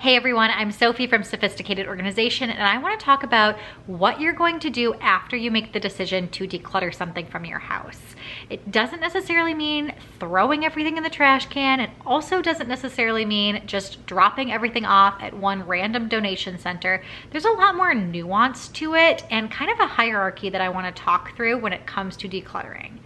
Hey everyone, I'm Sophie from Sophisticated Organization, and I want to talk about what you're going to do after you make the decision to declutter something from your house. It doesn't necessarily mean throwing everything in the trash can. It also doesn't necessarily mean just dropping everything off at one random donation center. There's a lot more nuance to it and kind of a hierarchy that I want to talk through when it comes to decluttering.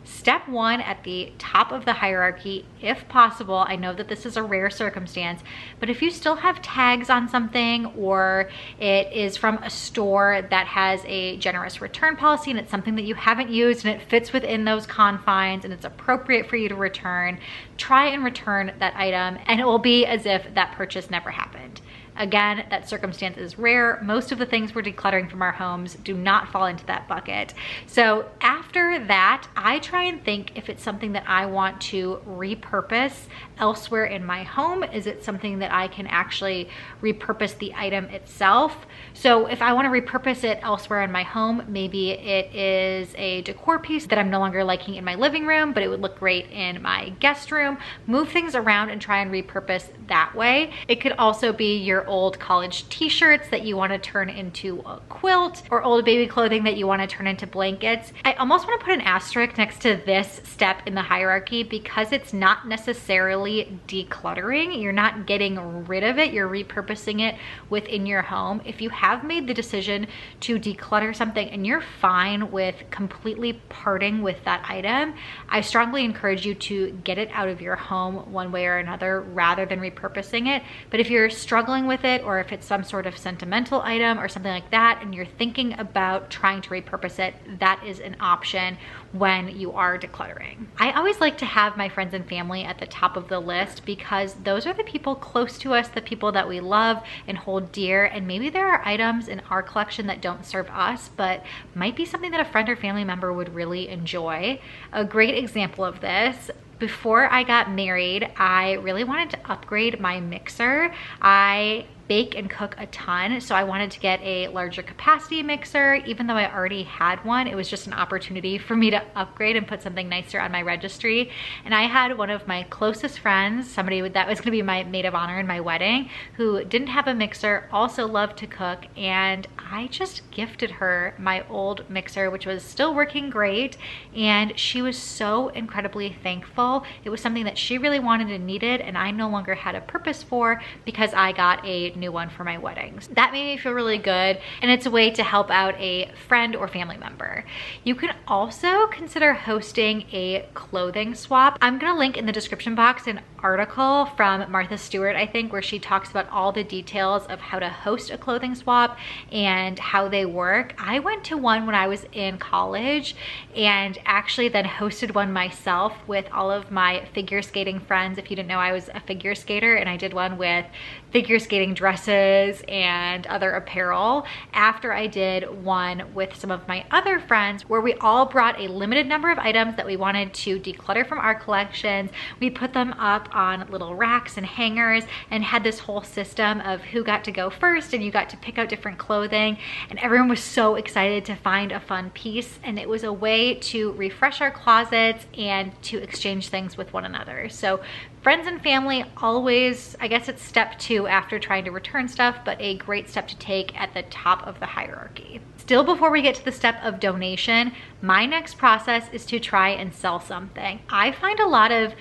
Step one at the top of the hierarchy, if possible, I know that this is a rare circumstance, but if you still have tags on something or it is from a store that has a generous return policy and it's something that you haven't used and it fits within those confines and it's appropriate for you to return, try and return that item and it will be as if that purchase never happened. Again, that circumstance is rare. Most of the things we're decluttering from our homes do not fall into that bucket. So after that, I try and think if it's something that I want to repurpose elsewhere in my home. Is it something that I can actually repurpose the item itself? So if I want to repurpose it elsewhere in my home, maybe it is a decor piece that I'm no longer liking in my living room, but it would look great in my guest room. Move things around and try and repurpose that way. It could also be your old college t-shirts that you want to turn into a quilt, or old baby clothing that you want to turn into blankets. I almost want to put an asterisk next to this step in the hierarchy because it's not necessarily decluttering. You're not getting rid of it, you're repurposing it within your home. If you have made the decision to declutter something and you're fine with completely parting with that item, I strongly encourage you to get it out of your home one way or another rather than repurposing it. But if you're struggling with it, or if it's some sort of sentimental item or something like that, and you're thinking about trying to repurpose it, that is an option when you are decluttering. I always like to have my friends and family at the top of the list because those are the people close to us, the people that we love and hold dear, and maybe there are items in our collection that don't serve us, but might be something that a friend or family member would really enjoy. A great example of this: before I got married, I really wanted to upgrade my mixer. I bake and cook a ton, so I wanted to get a larger capacity mixer. Even though I already had one, it was just an opportunity for me to upgrade and put something nicer on my registry. And I had one of my closest friends, somebody that was gonna be my maid of honor in my wedding, who didn't have a mixer, also loved to cook, and I just gifted her my old mixer, which was still working great, and she was so incredibly thankful. It was something that she really wanted and needed, and I no longer had a purpose for because I got a new one for my weddings. That made me feel really good, and it's a way to help out a friend or family member. You can also consider hosting a clothing swap. I'm gonna link in the description box an article from Martha Stewart, I think, where she talks about all the details of how to host a clothing swap and how they work. I went to one when I was in college and actually then hosted one myself with all of my figure skating friends. If you didn't know, I was a figure skater, and I did one with figure skating dresses and other apparel after I did one with some of my other friends, where we all brought a limited number of items that we wanted to declutter from our collections. We put them up on little racks and hangers and had this whole system of who got to go first, and you got to pick out different clothing, and everyone was so excited to find a fun piece, and it was a way to refresh our closets and to exchange things with one another. So friends and family, always, I guess it's step two after trying to return stuff, but a great step to take at the top of the hierarchy. Still, before we get to the step of donation, my next process is to try and sell something. I find a lot of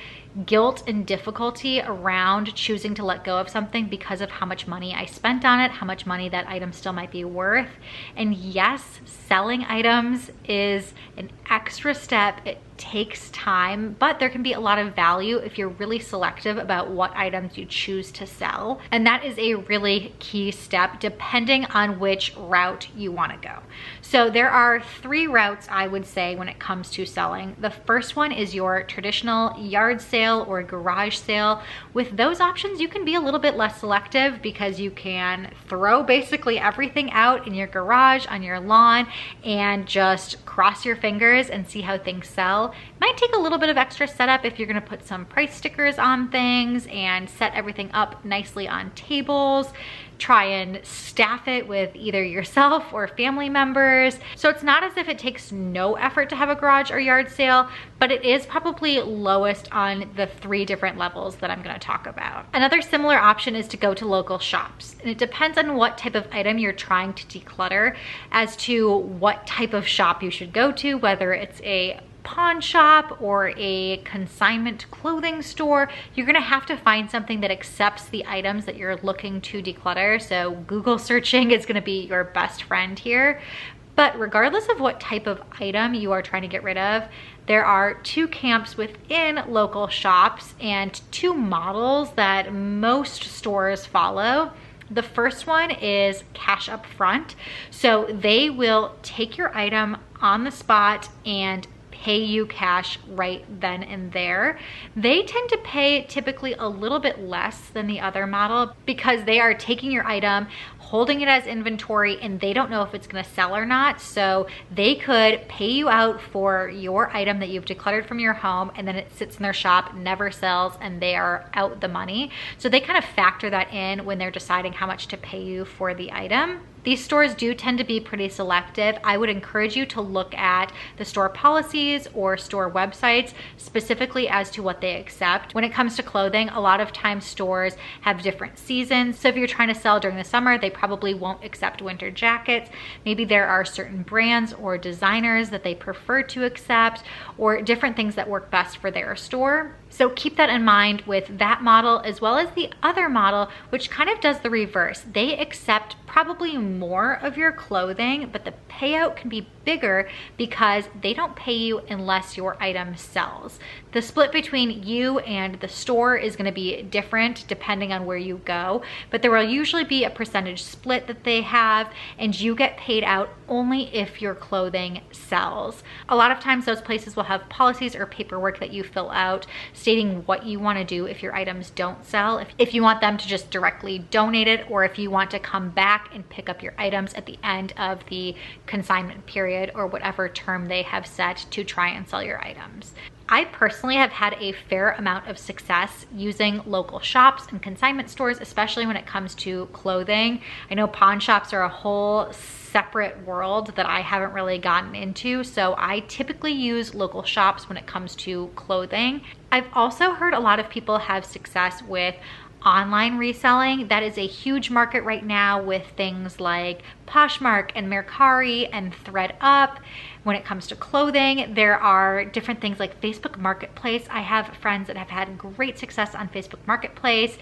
guilt and difficulty around choosing to let go of something because of how much money I spent on it, how much money that item still might be worth. And yes, selling items is an extra step. It takes time, but there can be a lot of value if you're really selective about what items you choose to sell. And that is a really key step depending on which route you want to go. So there are three routes I would say when it comes to selling. The first one is your traditional yard sale or garage sale. With those options, you can be a little bit less selective because you can throw basically everything out in your garage, on your lawn, and just cross your fingers and see how things sell. well. It might take a little bit of extra setup if you're gonna put some price stickers on things and set everything up nicely on tables. Try and staff it with either yourself or family members. So it's not as if it takes no effort to have a garage or yard sale, but it is probably lowest on the 3 different levels that I'm gonna talk about. Another similar option is to go to local shops. And it depends on what type of item you're trying to declutter as to what type of shop you should go to, whether it's a pawn shop or a consignment clothing store. You're gonna have to find something that accepts the items that you're looking to declutter. So Google searching is gonna be your best friend here. But regardless of what type of item you are trying to get rid of, there are 2 camps within local shops and 2 models that most stores follow. The first one is cash up front. So they will take your item on the spot and pay you cash right then and there. They tend to pay typically a little bit less than the other model because they are taking your item, holding it as inventory, and they don't know if it's gonna sell or not. So they could pay you out for your item that you've decluttered from your home, and then it sits in their shop, never sells, and they are out the money. So they kind of factor that in when they're deciding how much to pay you for the item. These stores do tend to be pretty selective. I would encourage you to look at the store policies or store websites specifically as to what they accept. When it comes to clothing, a lot of times stores have different seasons. So if you're trying to sell during the summer, they probably won't accept winter jackets. Maybe there are certain brands or designers that they prefer to accept, or different things that work best for their store. So keep that in mind with that model, as well as the other model, which kind of does the reverse. They accept probably more of your clothing, but the payout can be bigger because they don't pay you unless your item sells. The split between you and the store is going to be different depending on where you go, but there will usually be a percentage split that they have, and you get paid out only if your clothing sells. A lot of times those places will have policies or paperwork that you fill out stating what you want to do if your items don't sell, if you want them to just directly donate it, or if you want to come back and pick up your items at the end of the consignment period or whatever term they have set to try and sell your items. I personally have had a fair amount of success using local shops and consignment stores, especially when it comes to clothing. I know pawn shops are a whole separate world that I haven't really gotten into, so I typically use local shops when it comes to clothing. I've also heard a lot of people have success with online reselling. That is a huge market right now with things like Poshmark and Mercari and ThreadUp. When it comes to clothing, there are different things like Facebook Marketplace. I have friends that have had great success on Facebook Marketplace,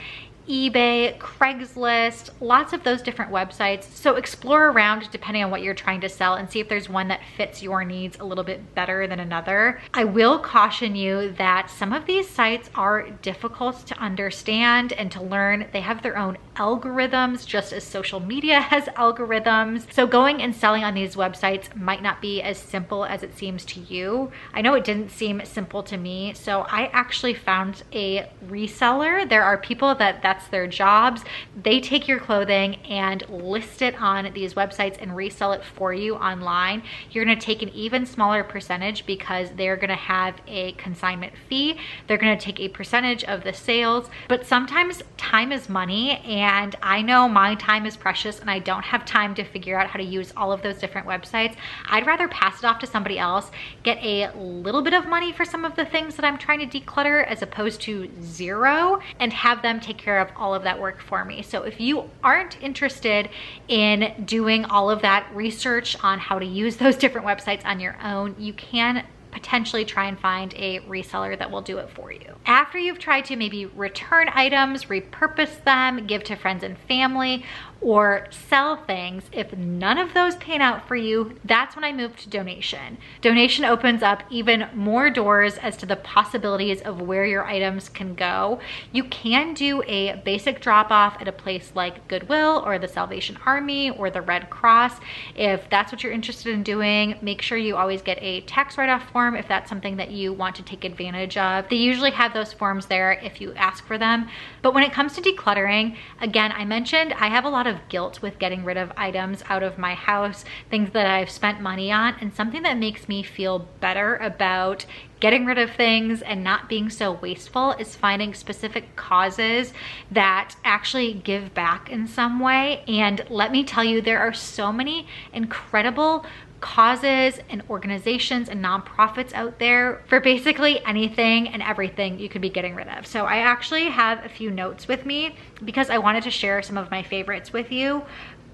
eBay, Craigslist, lots of those different websites. So explore around depending on what you're trying to sell and see if there's one that fits your needs a little bit better than another. I will caution you that some of these sites are difficult to understand and to learn. They have their own algorithms, just as social media has algorithms. So going and selling on these websites might not be as simple as it seems to you. I know it didn't seem simple to me, so I actually found a reseller. There are people that's their jobs. They take your clothing and list it on these websites and resell it for you online. You're gonna take an even smaller percentage because they're gonna have a consignment fee. They're gonna take a percentage of the sales, but sometimes time is money, and I know my time is precious and I don't have time to figure out how to use all of those different websites. I'd rather pass it off to somebody else, get a little bit of money for some of the things that I'm trying to declutter as opposed to zero, and have them take care of all of that work for me. So if you aren't interested in doing all of that research on how to use those different websites on your own, you can potentially try and find a reseller that will do it for you. After you've tried to maybe return items, repurpose them, give to friends and family, or sell things, if none of those pan out for you, that's when I move to donation. Donation opens up even more doors as to the possibilities of where your items can go. You can do a basic drop-off at a place like Goodwill or the Salvation Army or the Red Cross. If that's what you're interested in doing, make sure you always get a tax write-off form form if that's something that you want to take advantage of. They usually have those forms there if you ask for them. But when it comes to decluttering, again, I mentioned I have a lot of guilt with getting rid of items out of my house, things that I've spent money on, and something that makes me feel better about getting rid of things and not being so wasteful is finding specific causes that actually give back in some way. And let me tell you, there are so many incredible causes and organizations and nonprofits out there for basically anything and everything you could be getting rid of. So I actually have a few notes with me because I wanted to share some of my favorites with you.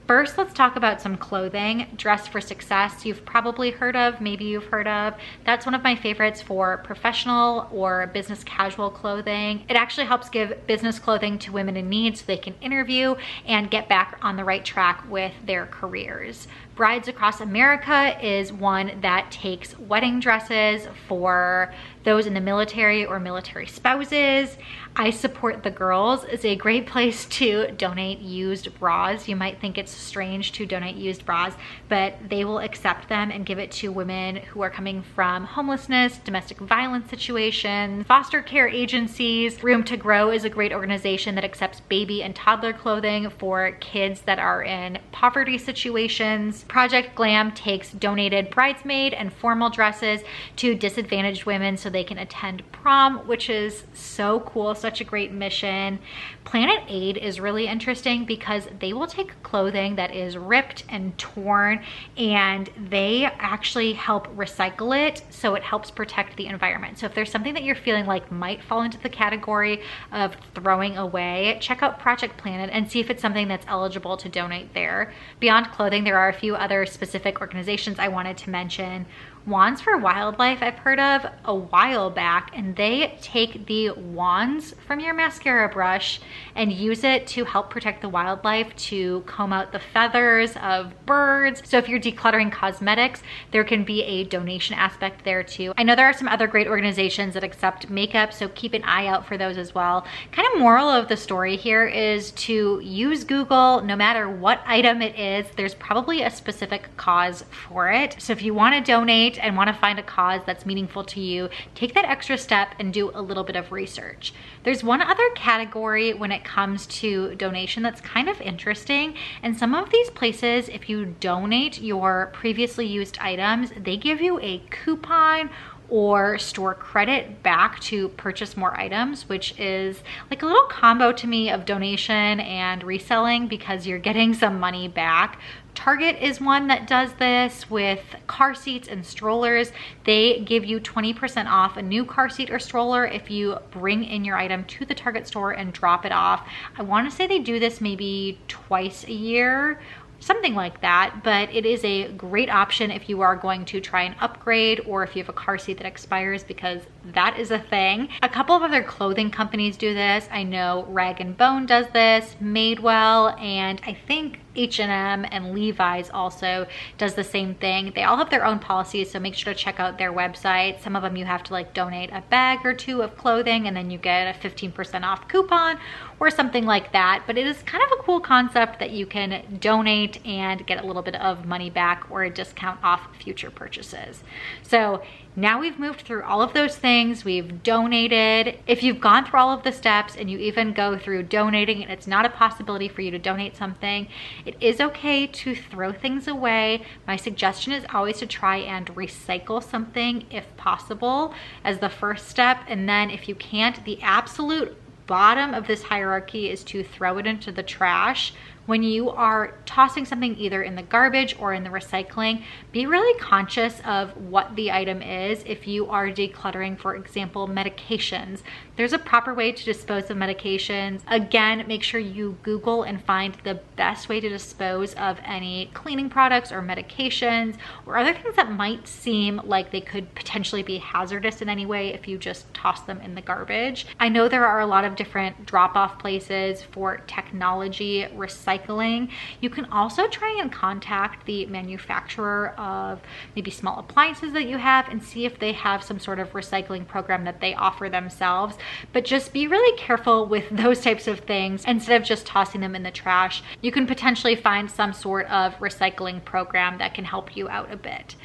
First, let's talk about some clothing. Dress for Success, you've probably heard of, maybe you've heard of. That's one of my favorites for professional or business casual clothing. It actually helps give business clothing to women in need so they can interview and get back on the right track with their careers. Brides Across America is one that takes wedding dresses for those in the military or military spouses. I Support the Girls is a great place to donate used bras. You might think it's strange to donate used bras, but they will accept them and give it to women who are coming from homelessness, domestic violence situations, foster care agencies. Room to Grow is a great organization that accepts baby and toddler clothing for kids that are in poverty situations. Project Glam takes donated bridesmaid and formal dresses to disadvantaged women so they can attend prom, which is so cool, such a great mission. Planet Aid is really interesting because they will take clothing that is ripped and torn and they actually help recycle it, so it helps protect the environment. So if there's something that you're feeling like might fall into the category of throwing away, check out Project Planet and see if it's something that's eligible to donate there. Beyond clothing, there are a few other specific organizations I wanted to mention. Wands for Wildlife I've heard of a while back, and they take the wands from your mascara brush and use it to help protect the wildlife, to comb out the feathers of birds. So if you're decluttering cosmetics, there can be a donation aspect there too. I know there are some other great organizations that accept makeup, so keep an eye out for those as well. Kind of moral of the story here is to use Google. No matter what item it is, there's probably a specific cause for it. So if you want to donate and want to find a cause that's meaningful to you, take that extra step and do a little bit of research. There's one other category when it comes to donation that's kind of interesting, and some of these places, if you donate your previously used items, they give you a coupon or store credit back to purchase more items, which is like a little combo to me of donation and reselling because you're getting some money back. Target is one that does this with car seats and strollers. They give you 20% off a new car seat or stroller if you bring in your item to the Target store and drop it off. I want to say they do this maybe twice a year, something like that, but it is a great option if you are going to try and upgrade or if you have a car seat that expires, because that is a thing. A couple of other clothing companies do this. I know Rag & Bone does this, Madewell, and I think H&M and Levi's also does the same thing. They all have their own policies, so make sure to check out their website. Some of them you have to like donate a bag or two of clothing and then you get a 15% off coupon or something like that. But it is kind of a cool concept that you can donate and get a little bit of money back or a discount off future purchases. So now we've moved through all of those things, we've donated. If you've gone through all of the steps and you even go through donating and it's not a possibility for you to donate something, it is okay to throw things away. My suggestion is always to try and recycle something if possible as the first step. And then if you can't, the absolute bottom of this hierarchy is to throw it into the trash. When you are tossing something either in the garbage or in the recycling, be really conscious of what the item is. If you are decluttering, for example, medications, there's a proper way to dispose of medications. Again, make sure you Google and find the best way to dispose of any cleaning products or medications or other things that might seem like they could potentially be hazardous in any way if you just toss them in the garbage. I know there are a lot of different drop-off places for technology recycling recycling. You can also try and contact the manufacturer of maybe small appliances that you have and see if they have some sort of recycling program that they offer themselves. But just be really careful with those types of things. Instead of just tossing them in the trash, you can potentially find some sort of recycling program that can help you out a bit.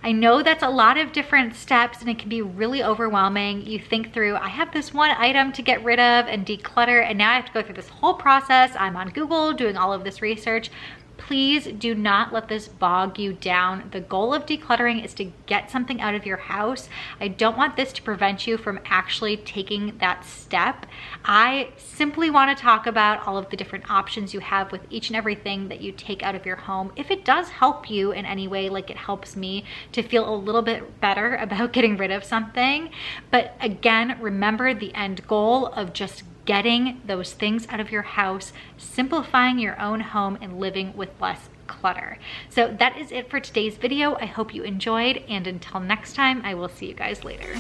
I know that's a lot of different steps and it can be really overwhelming. You think through, I have this one item to get rid of and declutter, and now I have to go through this whole process. I'm on Google doing all of this research. Please do not let this bog you down. The goal of decluttering is to get something out of your house. I don't want this to prevent you from actually taking that step. I simply want to talk about all of the different options you have with each and everything that you take out of your home. If it does help you in any way, like it helps me to feel a little bit better about getting rid of something. But again, remember the end goal of just getting those things out of your house, simplifying your own home, and living with less clutter. So that is it for today's video. I hope you enjoyed, and until next time, I will see you guys later.